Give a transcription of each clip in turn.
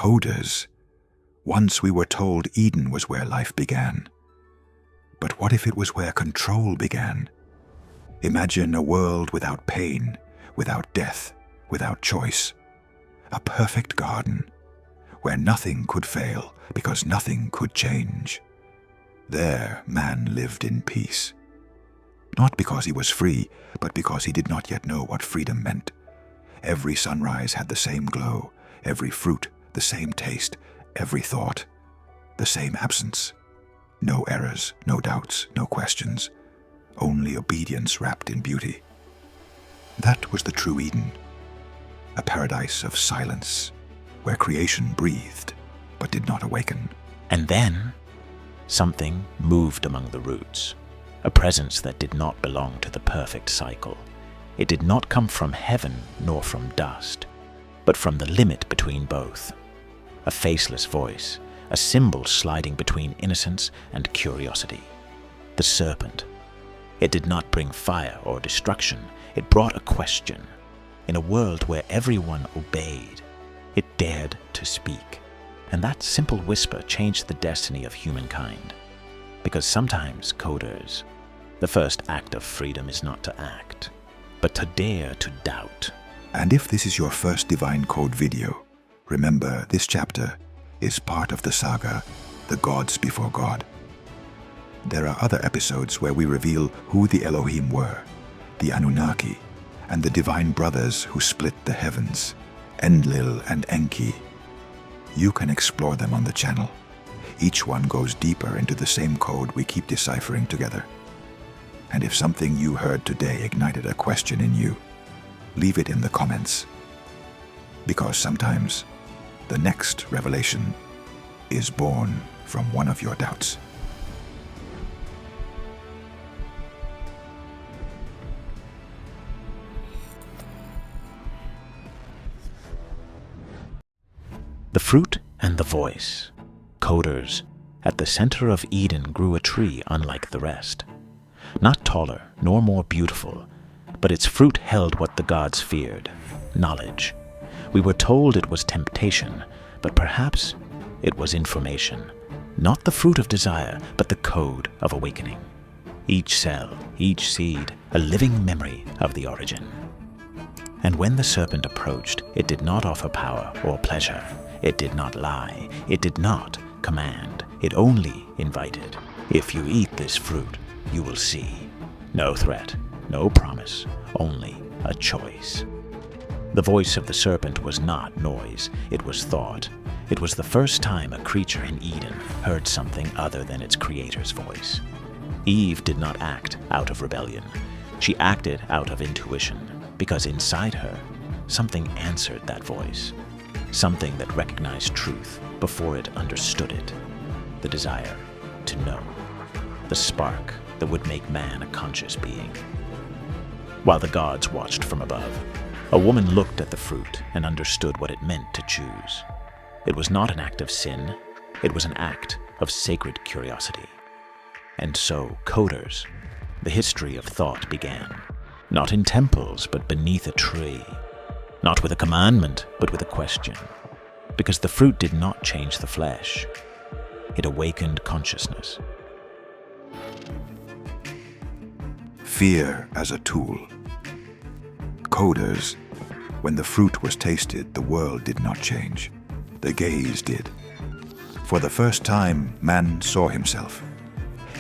Coders. Once we were told Eden was where life began. But what if it was where control began? Imagine a world without pain, without death, without choice. A perfect garden, where nothing could fail because nothing could change. There man lived in peace. Not because he was free, but because he did not yet know what freedom meant. Every sunrise had the same glow, every fruit the same taste, every thought the same absence. No errors, no doubts, no questions, only obedience wrapped in beauty. That was the true Eden, a paradise of silence, where creation breathed but did not awaken. And then something moved among the roots, a presence that did not belong to the perfect cycle. It did not come from heaven nor from dust, but from the limit between both. A faceless voice, a symbol sliding between innocence and curiosity. The serpent. It did not bring fire or destruction, it brought a question. In a world where everyone obeyed, it dared to speak. And that simple whisper changed the destiny of humankind. Because sometimes, coders, the first act of freedom is not to act, but to dare to doubt. And if this is your first Divine Code video, remember this chapter is part of the saga, The Gods Before God. There are other episodes where we reveal who the Elohim were, the Anunnaki, and the divine brothers who split the heavens, Enlil and Enki. You can explore them on the channel. Each one goes deeper into the same code we keep deciphering together. And if something you heard today ignited a question in you, leave it in the comments. Because sometimes the next revelation is born from one of your doubts. The fruit and the voice. Coders. At the center of Eden grew a tree unlike the rest. Not taller, nor more beautiful, but its fruit held what the gods feared, knowledge. We were told it was temptation, but perhaps it was information. Not the fruit of desire, but the code of awakening. Each cell, each seed, a living memory of the origin. And when the serpent approached, it did not offer power or pleasure. It did not lie. It did not command. It only invited. If you eat this fruit, you will see. No threat, no promise, only a choice. The voice of the serpent was not noise, it was thought. It was the first time a creature in Eden heard something other than its creator's voice. Eve did not act out of rebellion. She acted out of intuition, because inside her, something answered that voice. Something that recognized truth before it understood it. The desire to know. The spark that would make man a conscious being. While the gods watched from above, a woman looked at the fruit and understood what it meant to choose. It was not an act of sin, it was an act of sacred curiosity. And so, coders, the history of thought began. Not in temples, but beneath a tree. Not with a commandment, but with a question. Because the fruit did not change the flesh. It awakened consciousness. Fear as a tool. Coders, when the fruit was tasted, the world did not change. The gaze did. For the first time, man saw himself.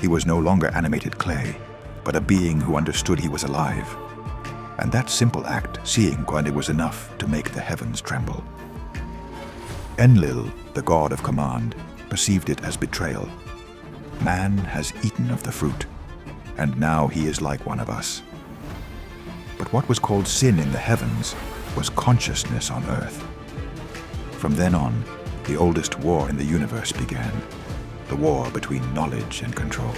He was no longer animated clay, but a being who understood he was alive. And that simple act, seeing God, was enough to make the heavens tremble. Enlil, the god of command, perceived it as betrayal. Man has eaten of the fruit, and now he is like one of us. But what was called sin in the heavens was consciousness on earth. From then on, the oldest war in the universe began, the war between knowledge and control.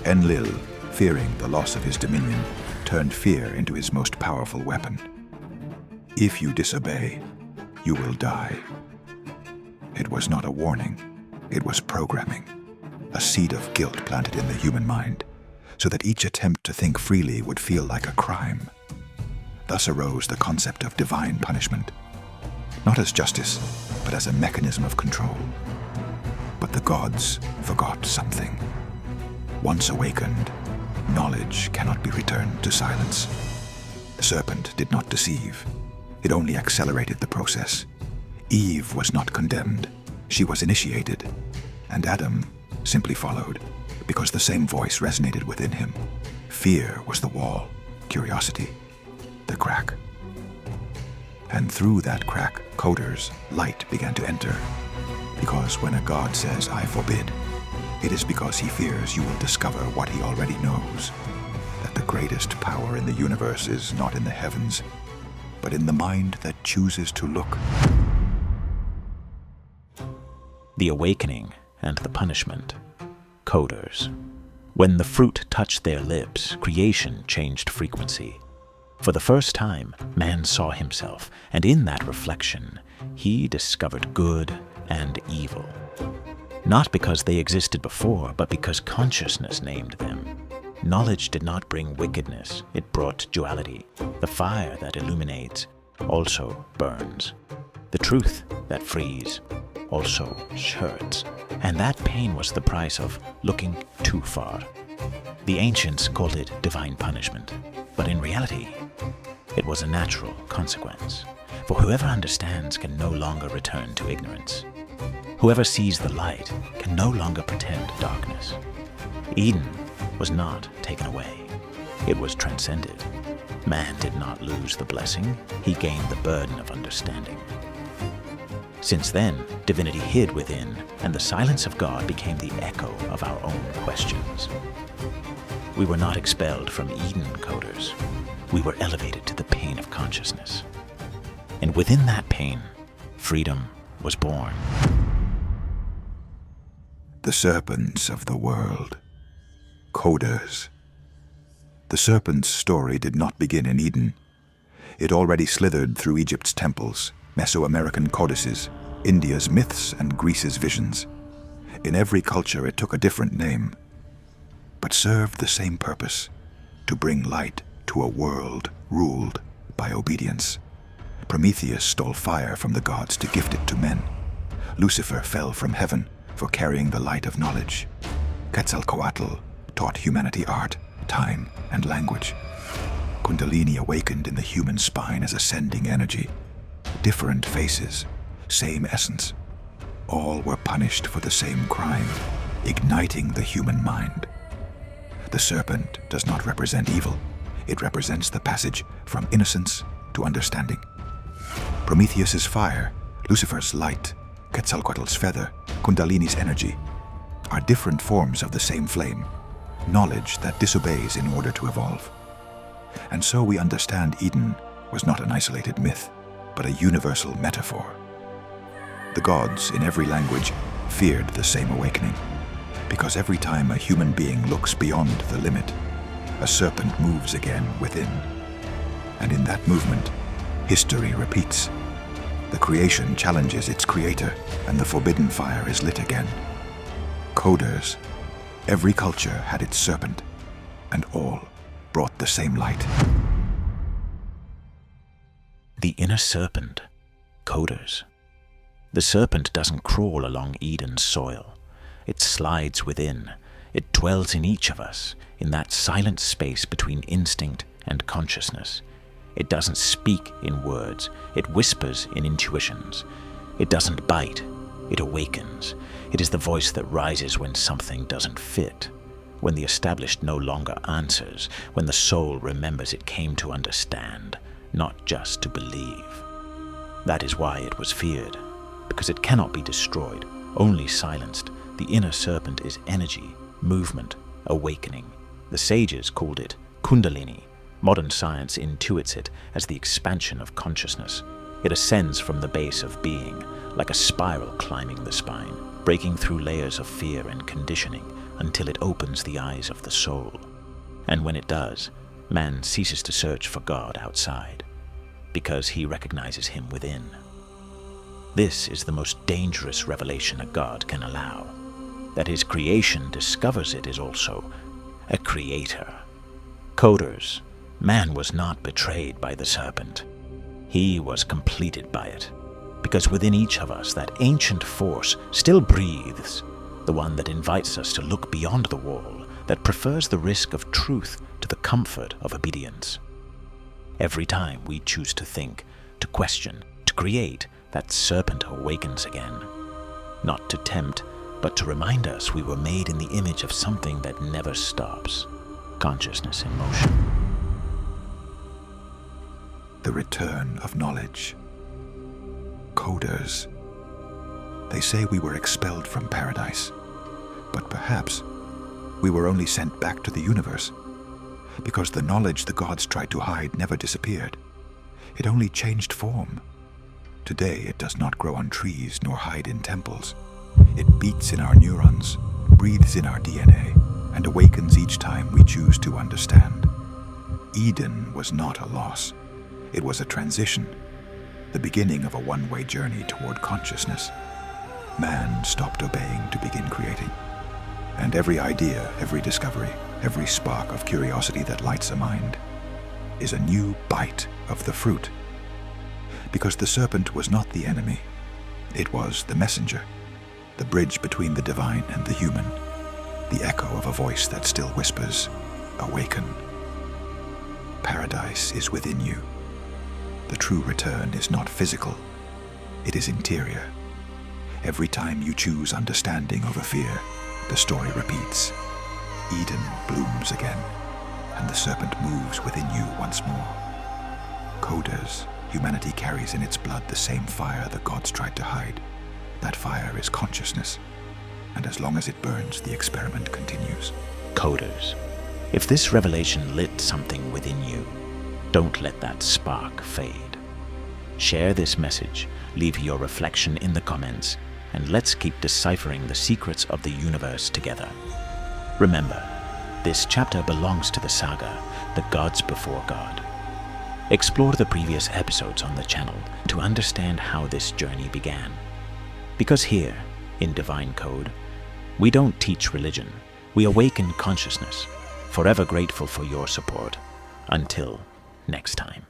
Enlil, fearing the loss of his dominion, turned fear into his most powerful weapon. If you disobey, you will die. It was not a warning, it was programming, a seed of guilt planted in the human mind, so that each attempt to think freely would feel like a crime. Thus arose the concept of divine punishment. not as justice, but as a mechanism of control. But the gods forgot something. Once awakened, knowledge cannot be returned to silence. The serpent did not deceive. It only accelerated the process. Eve was not condemned. She was initiated. And Adam simply followed, because the same voice resonated within him. Fear was the wall, curiosity, the crack. And through that crack, Coder's light began to enter. Because when a god says, "I forbid," it is because he fears you will discover what he already knows. That the greatest power in the universe is not in the heavens, but in the mind that chooses to look. The awakening and the punishment. Coders. When the fruit touched their lips, creation changed frequency. For the first time, man saw himself, and in that reflection, he discovered good and evil. Not because they existed before, but because consciousness named them. Knowledge did not bring wickedness, it brought duality. The fire that illuminates also burns. The truth that frees also hurts. And that pain was the price of looking too far. The ancients called it divine punishment, but in reality, it was a natural consequence. For whoever understands can no longer return to ignorance. Whoever sees the light can no longer pretend darkness. Eden was not taken away. It was transcended. Man did not lose the blessing. He gained the burden of understanding. Since then, divinity hid within, and the silence of God became the echo of our own questions. We were not expelled from Eden, Coders. We were elevated to the pain of consciousness. And within that pain, freedom was born. The serpents of the world. Coders. The serpent's story did not begin in Eden. It already slithered through Egypt's temples, Mesoamerican codices, India's myths, and Greece's visions. In every culture it took a different name, but served the same purpose, to bring light to a world ruled by obedience. Prometheus stole fire from the gods to gift it to men. Lucifer fell from heaven for carrying the light of knowledge. Quetzalcoatl taught humanity art, time, and language. Kundalini awakened in the human spine as ascending energy. Different faces, same essence. All were punished for the same crime, igniting the human mind. The serpent does not represent evil. It represents the passage from innocence to understanding. Prometheus's fire, Lucifer's light, Quetzalcoatl's feather, Kundalini's energy, are different forms of the same flame, knowledge that disobeys in order to evolve. And so we understand Eden was not an isolated myth, but a universal metaphor. The gods in every language feared the same awakening, because every time a human being looks beyond the limit, a serpent moves again within. And in that movement, history repeats. The creation challenges its creator, and the forbidden fire is lit again. Coders. Every culture had its serpent, and all brought the same light. The inner serpent. Coders. The serpent doesn't crawl along Eden's soil. It slides within. It dwells in each of us, in that silent space between instinct and consciousness. It doesn't speak in words. It whispers in intuitions. It doesn't bite. It awakens. It is the voice that rises when something doesn't fit, when the established no longer answers, when the soul remembers it came to understand, not just to believe. That is why it was feared, because it cannot be destroyed, only silenced. The inner serpent is energy, movement, awakening. The sages called it Kundalini. Modern science intuits it as the expansion of consciousness. It ascends from the base of being, like a spiral climbing the spine, breaking through layers of fear and conditioning until it opens the eyes of the soul. And when it does, man ceases to search for God outside, because he recognizes him within. This is the most dangerous revelation a god can allow, that his creation discovers it is also a creator. Coders. Man was not betrayed by the serpent. He was completed by it. because within each of us that ancient force still breathes, the one that invites us to look beyond the wall, that prefers the risk of truth to the comfort of obedience. Every time we choose to think, to question, to create, that serpent awakens again. Not to tempt, but to remind us we were made in the image of something that never stops. Consciousness in motion. The return of knowledge. Coders. They say we were expelled from paradise, but perhaps we were only sent back to the universe, because the knowledge the gods tried to hide never disappeared. It only changed form. Today it does not grow on trees nor hide in temples. It beats in our neurons, breathes in our DNA, and awakens each time we choose to understand. Eden was not a loss. It was a transition, the beginning of a one-way journey toward consciousness. Man stopped obeying to begin creating. And every idea, every discovery, every spark of curiosity that lights a mind is a new bite of the fruit. Because the serpent was not the enemy. It was the messenger, the bridge between the divine and the human, the echo of a voice that still whispers, "Awaken." Paradise is within you. The true return is not physical, it is interior. Every time you choose understanding over fear, the story repeats. Eden blooms again, and the serpent moves within you once more. Coders, humanity carries in its blood the same fire the gods tried to hide. That fire is consciousness, and as long as it burns, the experiment continues. Coders, if this revelation lit something within you, don't let that spark fade. Share this message, leave your reflection in the comments, and let's keep deciphering the secrets of the universe together. Remember, this chapter belongs to the saga, The Gods Before God. Explore the previous episodes on the channel to understand how this journey began. Because here, in Divine Code, we don't teach religion, we awaken consciousness. Forever grateful for your support. Until next time.